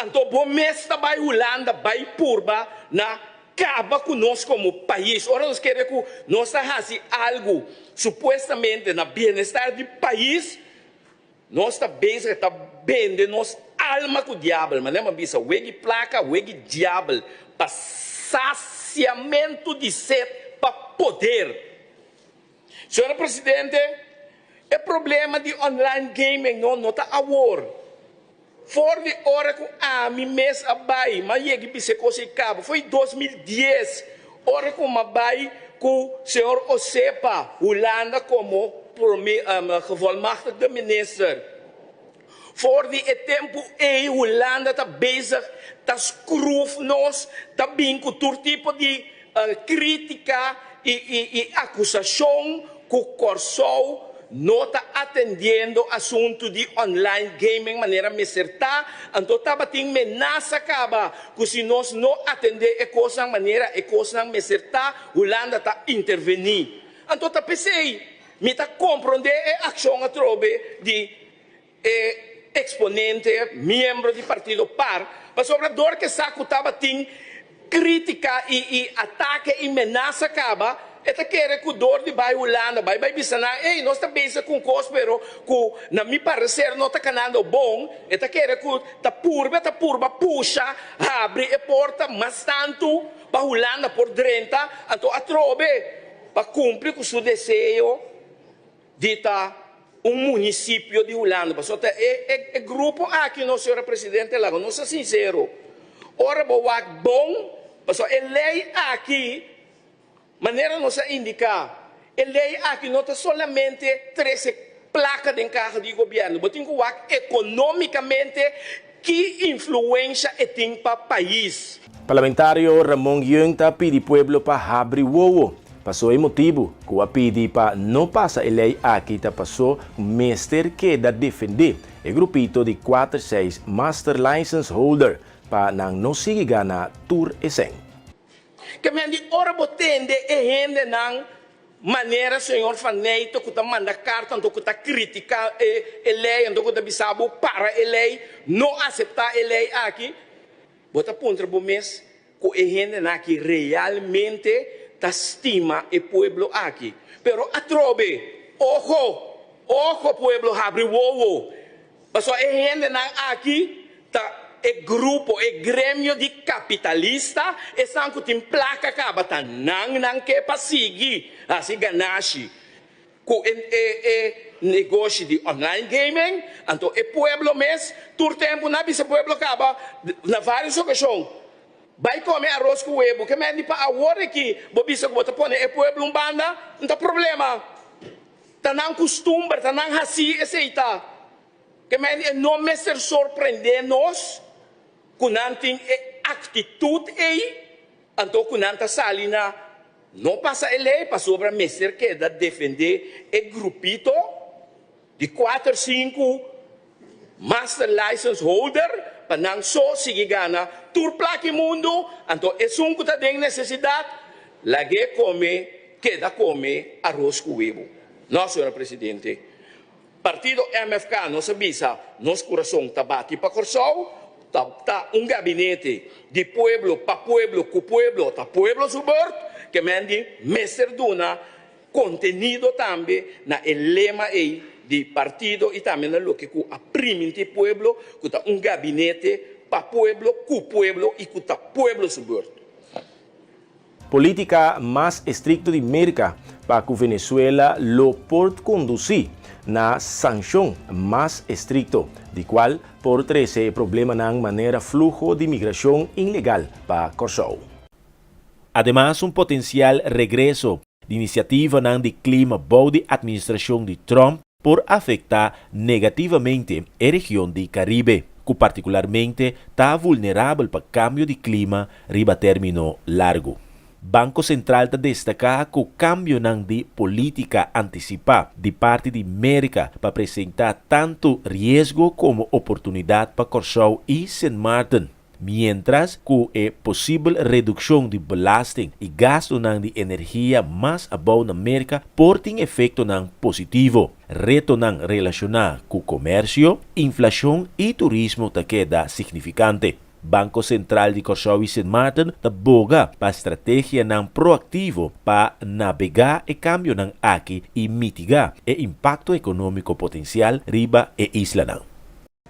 então o mês também Holanda vai purba na acaba conosco como país. Ora nós queremos que nós façamos algo supostamente na bem-estar do país. Nós está bem, está vendo nossa alma com o diabo, mas não é bisa, wegi placa, wegi diabo, para saciamento de sede, para poder. Senhora presidente, o problema de online gaming não está agora. For de hora que a mim mês abai, mas eu que coisa cabo, foi 2010, hora que uma abai que o senhor Osepa, Holanda como gevolmachtigde de minister. For de tempo Holanda está bezig, está schroef nos, está bem com todo tipo de crítica e acusação que o Korshow não está atendendo assunto de online gaming maneira me acertar, então estava tem menaça acaba, que se nós não atender a coisa maneira a coisa me acertar, Holanda está intervenir. Então tá pensei, me está compreender a ação a trobe de exponente, membro do partido PAR, mas sobre a dor que saco estava tem crítica e ataque e menaça acaba. Esta quer que o dor de vai Holanda, vai bisana, ei, nós estamos pensando com coisa, pero que na mi parecer não está canando bom. Esta quer que ta purba puxa, abre a porta, mas tanto para Holanda por dentro, então a trobe para cumprir com seu desejo de município de Holanda. Mas é grupo aqui, não senhora presidente, lá, não sou sincero. Ora, bom, mas é lei aqui. Maneira não se indicar, a lei aqui não está solamente 13 placas de carro de governo, mas tem que economicamente que influência tem para o país. Parlamentário Ramon Yung pede pueblo para abrir o passou o motivo que a pedi para não passar a lei aqui passou mestre que da defender o grupito de 4-6 master license holder para não seguir gana tour e sem. Que me andi ora botende e rende nang maneira senhor Faneito que tá manda carta então que tá critica e lei então que tá bisabo para a lei não aceitar a lei aqui bota pontra bo mês que e rende na que realmente tá estima e pueblo aqui pero atrobe ojo pueblo abre wowo passo e rende na aqui tá e grupo, e grêmio de capitalista, e sanco tem placa acaba, tá nang que pasigi, assim ganache, com negócio de online gaming, então e pueblo mês, tur tempo na bisa pueblo acaba, na várias ocasiões, vai comer arroz com huevo, que me para agora aqui, bobisa que bota pone, e pueblo banda, não tem problema, tá nang costumbre, tá nang assim, aceita, que me não me ser surpreender nós, com atitude então com anta salina não passa a lei para sobre a mestre que da defender o grupito de 4-5 master license holder para não só seguir gana tur plaque mundo então é um que tem necessidade lá que come queda come arroz com huevo não senhora presidente partido MFK não sabia nosso coração tá bate para Corsol tá gabinete de pueblo para pueblo, com pueblo, tá pueblo suborto, que mende mestre duna contenido também na lema de partido e também na lo que aprimente pueblo, que tá gabinete para pueblo, com pueblo e com tá pueblo suborto. Política mais estricta de América para que Venezuela lo pode conduzir na sanção mais estricto, de qual por 13 problema na maneira flujo de migração ilegal para Corsol. Además, potencial regreso de iniciativa de clima boa de administração de Trump por afetar negativamente a região do Caribe, que particularmente está vulnerável para cambio de clima riba término largo. Banco Central destaca que o cambio de política antecipada de parte de América para apresentar tanto risco como oportunidade para Corsol e St. Martin, mientras que a possível redução de belasting e gasto de energia mais abaixo na América pode ter efeito positivo, reto relacionado com o comércio, inflação e turismo que queda significante. Banco Central de Corsol e St. Martin boga para estratégia proativo para navegar e cambio aqui e mitigar o impacto econômico potencial riba e isla.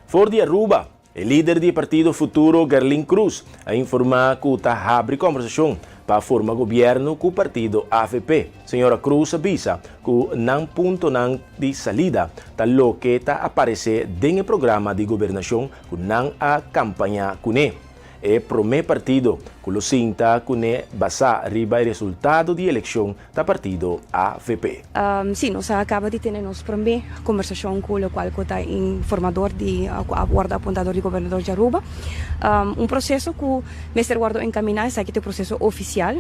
For de Aruba, o líder do Partido Futuro, Gerlin Cruz, a informar que está abre conversação para formar governo com o partido AFP. Senhora Cruz avisa que não ponto de salida tal que está aparecer no programa de governação que não a campanha com ele. E promete partido que lo sinta que ne basa riba o resultado de eleição da partido AFP. Sim, nós acaba de ter nossa primeira conversação com o qual está informador de guarda apontador de governador de Aruba. Processo que o mestre guarda encaminhar, esse aqui é o processo oficial.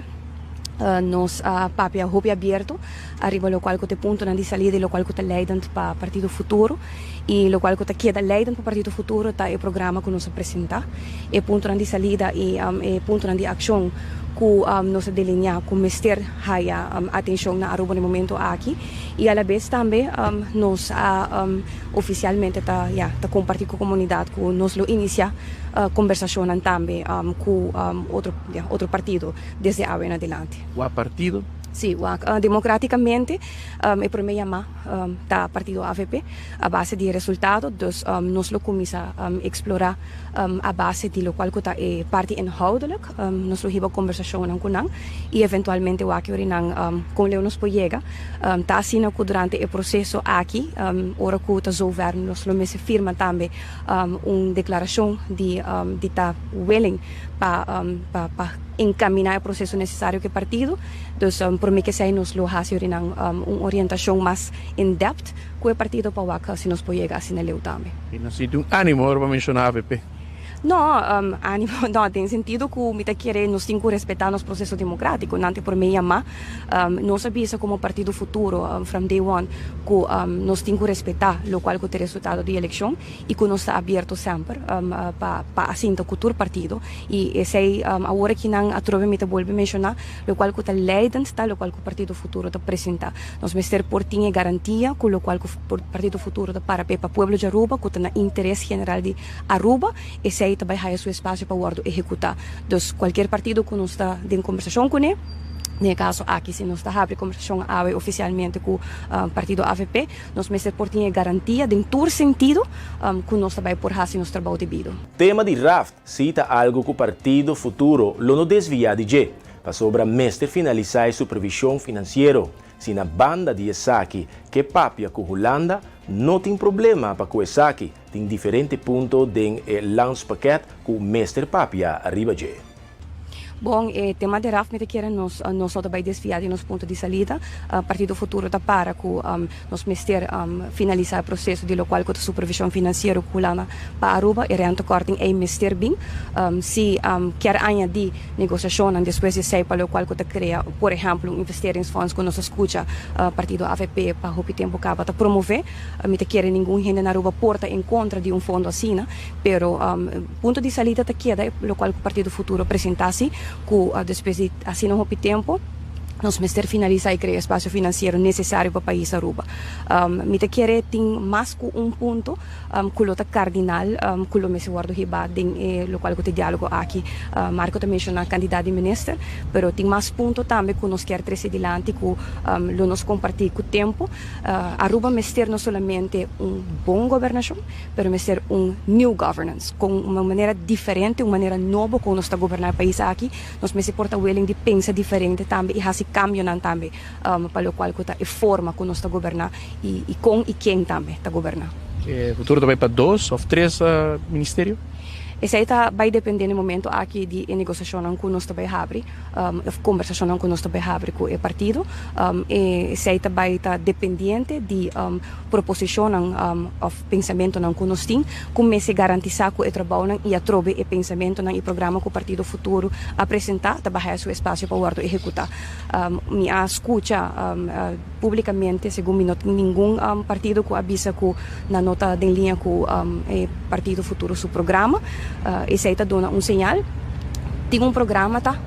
nos papia hobby aberto, arriba lo qual te punto na di salida, lo qual te leidend para Partido Futuro, e lo qual te queda leidend para Partido Futuro, tá o programa que nos apresenta, e punto na di salida e punto na di ação que nos delinea com mester haya atenção na Aruba no momento aqui, e a la vez também nos oficialmente tá compartilhar com a comunidade que nos lo inicia conversação também com outro partido desde agora em adelante. O partido? Sim, democraticamente, é por me chamar da partido AVP, a base de resultado, dus nós lo começa a explorar a base de lo qual está parte inhoudelijk, nós lo hiba conversação com nang, e eventualmente o aqui orinang com Leonos Poyega, tá assim que durante o processo aqui, ora que está zover, nós lo mese firma também declaração de tá willing para encaminar o processo necessário que partido, dus por mim que sei nos lo hace orinang orientação mais in-depth que o partido para o se nos Poyega assim na leu também. E não se tem ânimo para mencionar a AVP? Não, não, tem sentido que o MITA quer nos tem que respeitar nosso processo democrático. Não por mim, mas nós sabemos como Partido Futuro, from day one, que nós tem que respeitar o qual que é o resultado da eleição e que nós está aberto sempre para assim o futuro partido. E sei agora que não atrove MITA volve mencionar o qual que está leidend, o qual que o Partido Futuro está apresenta. Nós mestre por tinha garantia que o qual que o Partido Futuro está para o povo de Aruba, que está no interesse general de Aruba, e sei também há seu espaço para o executar. Então, qualquer partido que nos está em conversação com ele, no caso aqui, se nós está abrindo conversação oficialmente com o partido AVP, nós mesmo por ter garantia de todo sentido que nós também por fazer nosso trabalho devido. Tema de raft cita algo que o Partido Futuro lo no desvia de je, para sobre mestre finalizar a supervisão financeira. Se na banda de Esaki que papia com Holanda, não tem problema para com Esaki, tem diferente ponto de launch paquete com o mestre papia arriba de. Bom, o tema de RAF, me quer nós também desviar de nosso ponto de salida. Partido Futuro está para que nós mestre finalizar o processo de lo qual com a supervisão financeira culana para Aruba e rente corting é mestre bem. Se quer añadir negociação depois de sair para o qual que cria, por exemplo, investeringsfonds que nós escuta Partido AVP para o tempo que para promover, me quer nenhum gente na Aruba porta em contra de fundo assim, pero ponto de salida está queda o qual o Partido Futuro apresentasse que depois de assim não houve tempo nós mestre finalizar e criar espaço financeiro necessário para o país Aruba. Me te quer tem mais que ponto que o cardinal que o mestre guardo riba den lo qual que te diálogo aqui Marco também mencionou candidato de ministro, pero tem mais ponto também que nós quer trazer adiante que lo nos compartir com o tempo. Aruba mestre não somente bom governação, pero mestre new governance com uma maneira diferente, uma maneira nova como nós está governar o país aqui. Nós mestre porta willing de pensar diferente também e assim cambio também para o qual está a forma que nós está governar e com e quem também está governar. O futuro também para 2 ou 3 ministérios? Essa vai depender no momento aqui de negociação que nós também abre, conversação que nós também abre com o partido, e essa vai estar dependente de proposição ou pensamento que nós temos, como se garantizar que o trabalho e a trobe e pensamento e programa que o Partido Futuro apresentar, também seu espaço para o executar. Me escuta publicamente, segundo não tem nenhum partido que avisa que na nota de linha que o Partido Futuro seu programa. Esse aí está dando sinal. Tem programa, tá?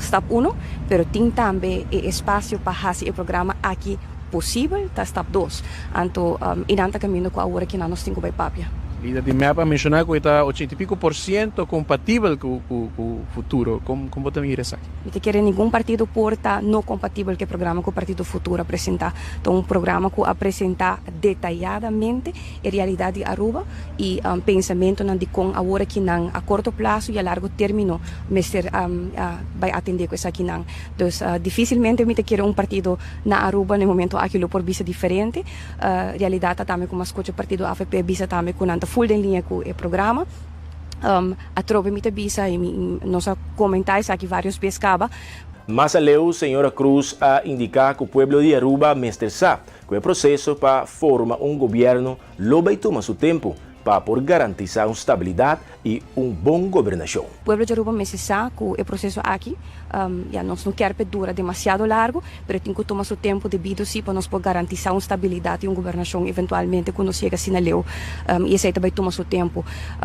Step 1, pero tem também espaço para fazer o programa aqui possível, tá? Step 2. Então, iranta caminho com a hora que nós temos que papia. E de mapa mencionar que está 80% compatível com o futuro. Como também ir aqui? Não quer nenhum partido porta não compatível com o programa que o Partido Futuro apresenta. Então, um programa que apresenta detalhadamente a realidade de Aruba e pensamento de com a hora que não a curto prazo e a largo término mestre vai atender com essa aqui não. Então, dificilmente me quer partido na Aruba no momento aquilo por vista diferente. Realidade também como escuta o Partido AVP visa também com full em linha com o programa. A trove me bisa e nós comentários aqui vários pescava. Mas aleu, senhora Cruz a indicar que o pueblo de Aruba mestre sa que o processo para formar governo lo vai tomar seu tempo. para por garantizar uma estabilidade e uma boa governação. O pueblo de Aruba necessita que o processo aqui, nós não queremos que dure demasiado largo, mas tem que tomar seu tempo devido sim para nós poder garantizar uma estabilidade e uma governação eventualmente quando chega a sinaleu. E isso aí também toma seu tempo.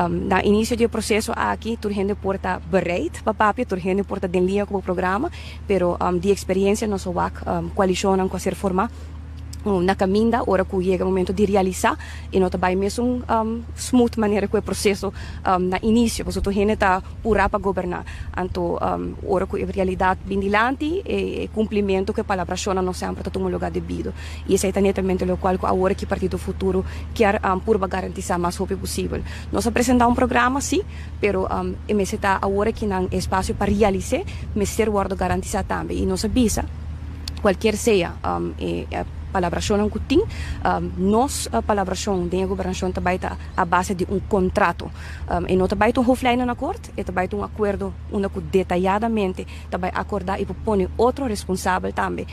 No início do processo aqui, toda gente pode estar bereid para papel, toda gente pode estar em linha com o programa, mas de experiência nós vamos coalicionar com a ser formar na caminda, hora que chega o momento de realizar, e não também mesmo smooth maneira que o processo na início, porque a gente está pura para governar. Então, hora que a realidade vem dilante, e cumprimento que a palavra não sempre está no lugar devido. E esse é exatamente o qual a hora que o Partido Futuro quer para garantizar mais rápido possível. Nós apresentamos um programa, sim, mas está a hora que não espaço para realizar, mas ser guardo garantizar também. E nós avisa, qualquer seja palabração que tem, nós palabração da governação também está à base de contrato. E não também um hoofdlijnen acordo, e também um acordo onde detalhadamente também acordar e propõe outro responsável também,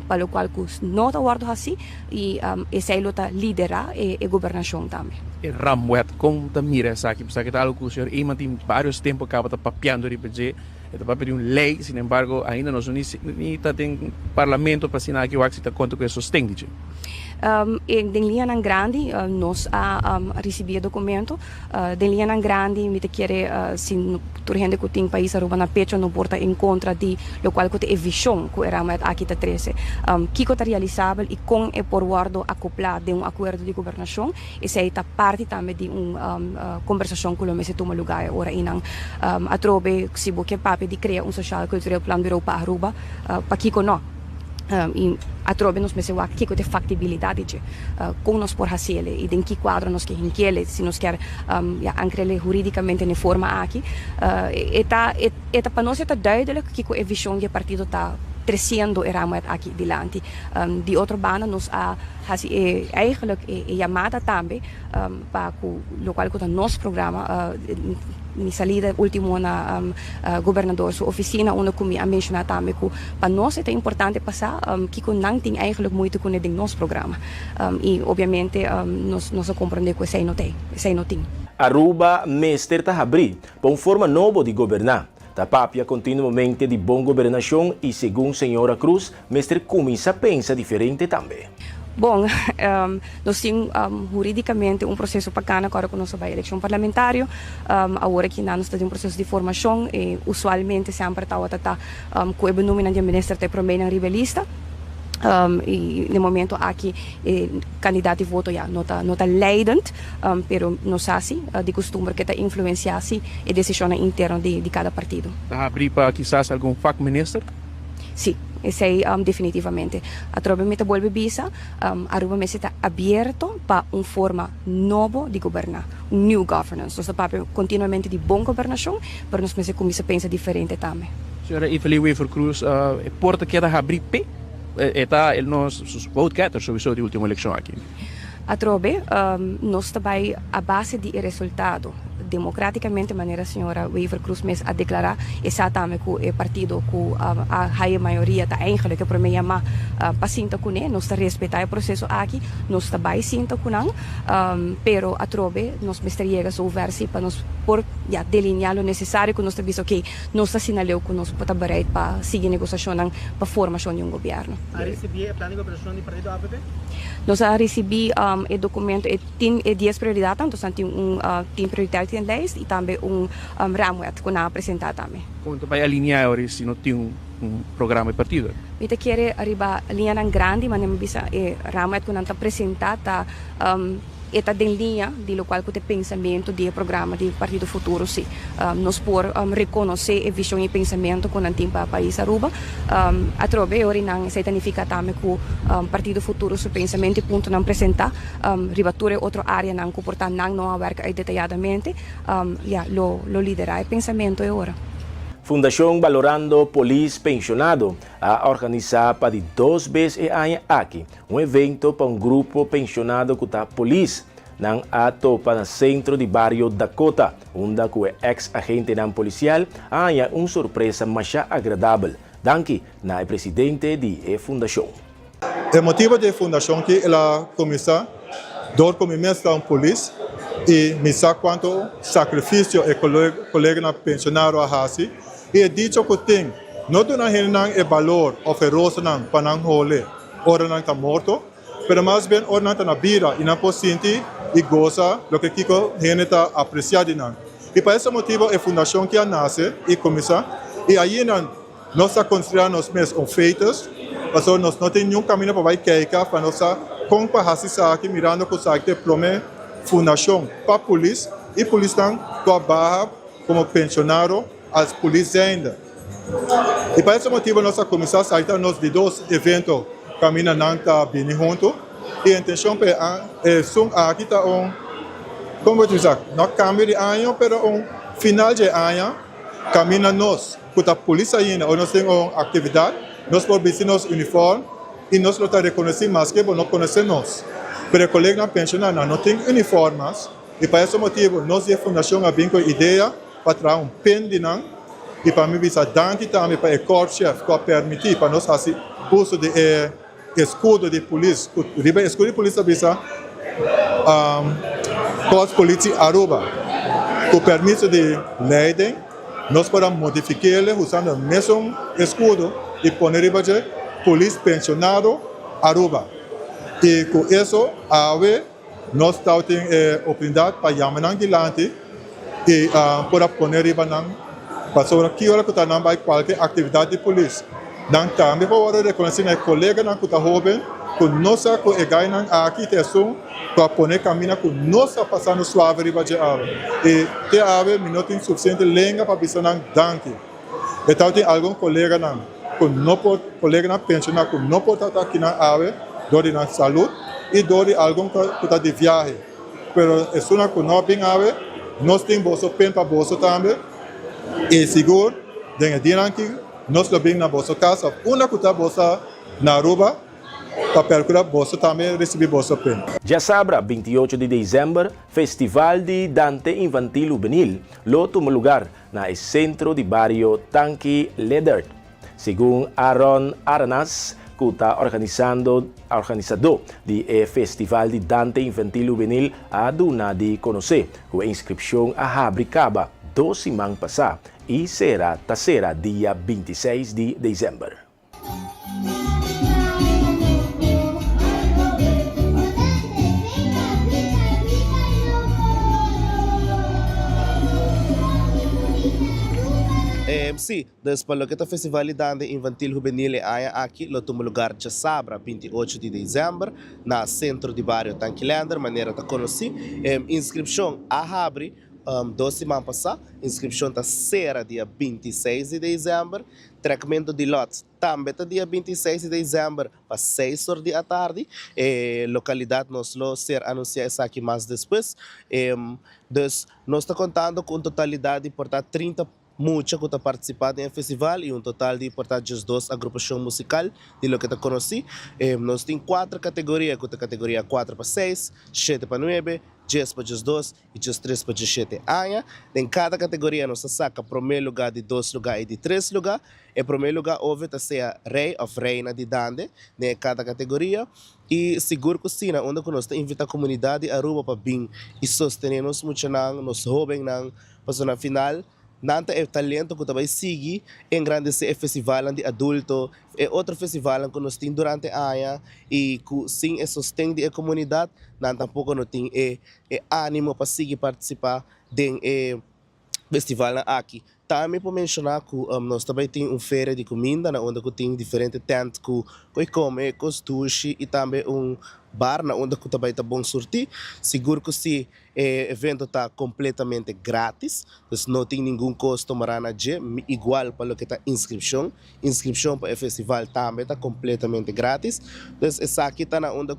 para o qual não está guardado assim, e esse aí está liderar a governação também. E Ramuet, como está mira essa aqui, porque está algo que o senhor tem vários tempos acaba de papiando de pedir, está para uma lei, sin embargo, ainda não tem parlamento para assinar aqui o que está contra que sustém. Em linha grande, nós recebemos documento. De linha grande, me quer se toda gente que tem país Aruba na pecho não porta em contra de lo qual que é visão que era aqui está 13. Que está realizável e com é por guardo acoplado de acordo de governação. Essa é parte também de conversação que o se toma lugar ora inang atrobe se boque papi de criar social cultural plan bureau para Aruba para Kiko não. E atrobe nos meses o que tem factibilidade de como nós por fazer e em que quadro nós queremos se nós quer ancrar juridicamente na forma aqui eta para nós está duidelijk que a visão do partido está crescendo aqui dilante. De outra banda, nós eigenlijk chamada também para o qual que nosso programa minha salida último na governador sua oficina onde eu me mencionar também que para nós é importante passar que não tem eigenlijk muito com o nosso programa e obviamente nós compreendemos que isso não tem. Aruba mestre está abrir para uma forma nova de governar. Da papia continuamente de boa governação e, segundo a senhora Cruz, mestre começa a pensar diferente também. Bom, nós temos juridicamente um processo bacana agora com a nossa eleição parlamentar. Agora que nós temos um processo de formação e usualmente sempre está com o nome do ministro de promeio rivalista. E no momento aqui candidato de voto já não está leidend, pero não sabe de costume que está influenciar a decisão interna de cada partido. Está abrir para quizás algum fac minister? Sim, esse aí definitivamente. A tropa me vuelve visa, Aruba me está aberto para uma forma nova de governar, new governance. Nós estamos continuamente de boa governação, mas nós me começa a pensar diferente também. Senhora Evelyn Weaver Cruz, porta que está abrir p está sus vote getters sowieso de última eleição aqui. A trobe, nós também a base de resultado democraticamente de maneira a senhora Weaver Cruz a declarar exatamente que o partido que a high maioria está eigenlijk para mim ama paciente com ele, nós respeitar o processo aqui, nós também sinta com não, pero a trobe nós mestariega sua versi para nós por delinear o necessário que nós também ok, nós assinaleu que nós está bereid para seguir negociação para formação de um governo. A receber o plano de governação do partido APP? Nós recebi o documento tem 10 prioridades, então tem prioridade em leis e também ramuet que nós apresentar também. Como vai alinhar se não tem programa de partido? Eu quero arribar a linha grande, mas não bisa ramuet que nós apresentar está em linha de lo qual que o pensamento do programa do Partido Futuro sim. Nós por reconhecer a visão e pensamento que nós temos para o país Aruba. A trobe ora não se significa também que o Partido Futuro seu pensamento e ponto não apresentar ribatura outra área não que portanto não abarca detalhadamente lo liderar o pensamento é ora. Fundação Valorando Polis Pensionado a organizar para 2 vezes ao ano aqui evento para grupo pensionado que está polis nang ato para no centro de barrio Dakota, onde o ex-agente não policial há surpresa mais agradável. Danke na presidente da fundação. O motivo da fundação é que ela começa a começar a polícia e me sabe quanto sacrifício é colega pensionário a fazer. E é dito que tem, não tem o valor oferoso para não role, ora não está morto, mas mais bem ora não está na vida e não pode sentir e goza do que Kiko está apreciado. E por esse motivo a fundação que nasce e começa, e aí nós estamos construindo os mesmos feitos, mas nós não temos nenhum caminho para ir para nós comparar aqui mirando com o site promete fundação para a polícia e a polícia trabalha como pensionário as polícias ainda. E por esse motivo nós começamos a sair nos de 2 eventos caminhando nanta bem junto e a intenção é são aqui está como eu dizer, não cambio de ano, mas final de ano caminha nós com a polícia ainda, nós temos uma atividade, nós podemos nos uniforme e nós não reconhecemos mais que não conhecemos. Mas o colega pensionário não tem uniformes e por esse motivo nós a fundação tem a ideia para trazer pen de nós e para mim bisa danke também para o corpo-chefe que permitir para nós fazer uso de escudo de polícia, o escudo de polícia bisa Corpo Polícia Aruba, com permisso de Leiden, nós podemos modificar usando o mesmo escudo e pôr de Polícia Pensionado Aruba. E com isso, nós temos a oportunidade para chamar adiante e para pôr para sobre que hora que está na qualquer atividade de polícia. Também para reconhecer os colegas que estão jovens, que nós estamos aqui para poder caminhar com nós passando suave riba de ave. E te ave não tem suficiente lenga para pensar danke. Então tem algum colega que não pode colega pensionar que não pode estar aqui na ave, dor de saúde e dor de algum que está de viagem. Pero é só que não bem ave, nós temos bolso pen para bolso também. E seguro, dengue dia aqui, nós lo bem na bolsa casa, uma que está bolsa na Aruba. Papel que bolsa também recebi bolsa pen. Já sabra, 28 de dezembro, Festival de Dante Infantil Juvenil, lo toma lugar na centro de barrio Tanque Ledert. Segundo Aaron Aranas, que está organizador do Festival de Dante Infantil Juvenil, a duna de conhecer que a inscrição a abricaba 2 semanas passada e será dia 26 de dezembro. Sí, después lo que está Festival de Dante Infantil Juvenil aqui, lo toma lugar de Sabra, 28 de dezembro, na centro de barrio Tanquilander, maneira de conhecer. Inscrição a abre 2 semanas passadas, inscrição está será dia 26 de dezembro, tratamento de lotes também está dia 26 de dezembro, para 6 horas da tarde, localidade nós vamos ser anunciar isso aqui mais depois. Nós estamos contando com totalidade de portar 30 mucha que está participando em festival e total de portanto 2 agrupação musical de lo que está conheci. Nós temos 4 categorias, que categoria 4 para 6, 7 para 9, 10 para 2 e 13 para 17 anos. Em cada categoria nós saca primeiro lugar de 2 lugar e de 3 lugar. E primeiro lugar houve a ser rei ou reina de Dante em cada categoria. E seguro que sim, onde nós invitamos a comunidade Aruba para vir e sostener nos muito nos jovens para na final. Nanta é talento que também sigue engrandecer o festival de adulto, é outro festival que nós temos durante a ano e que sim é sustento da comunidade, nós tampouco não tem ânimo para seguir participar do festival aqui. Também para mencionar que nós também temos feira de comida, onde tem diferentes tendas que come, com sushi e também bar, onde também está bom sortir. Seguro que esse evento está completamente grátis, então não tem nenhum custo marana igual para o que está inscrição. Inscrição para o festival também está completamente grátis. Então essa aqui está onde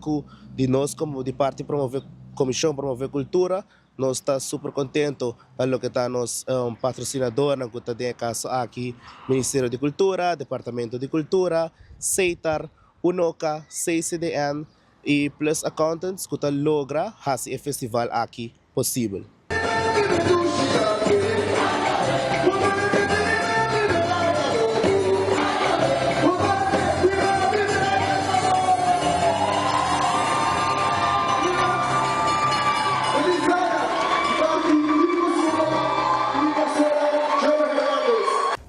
de nós como de parte promover comissão promover cultura. Nós estamos super contentos pelo que está nos patrocinador, que está de caso aqui, Ministério de Cultura, Departamento de Cultura, CEITAR, UNOCA, CCDN e Plus Accountants, que está logra fazer o festival aqui possível.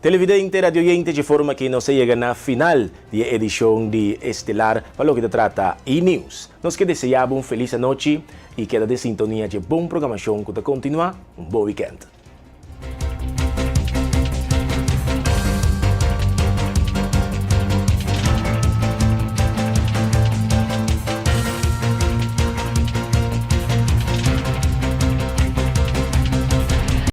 Televidente, radioyente, de forma que nos llega na final de edición de Estelar, para lo que te trata e-News. Nos que deseamos feliz noche y queda de sintonía de bom programación que te continua. Un bom weekend.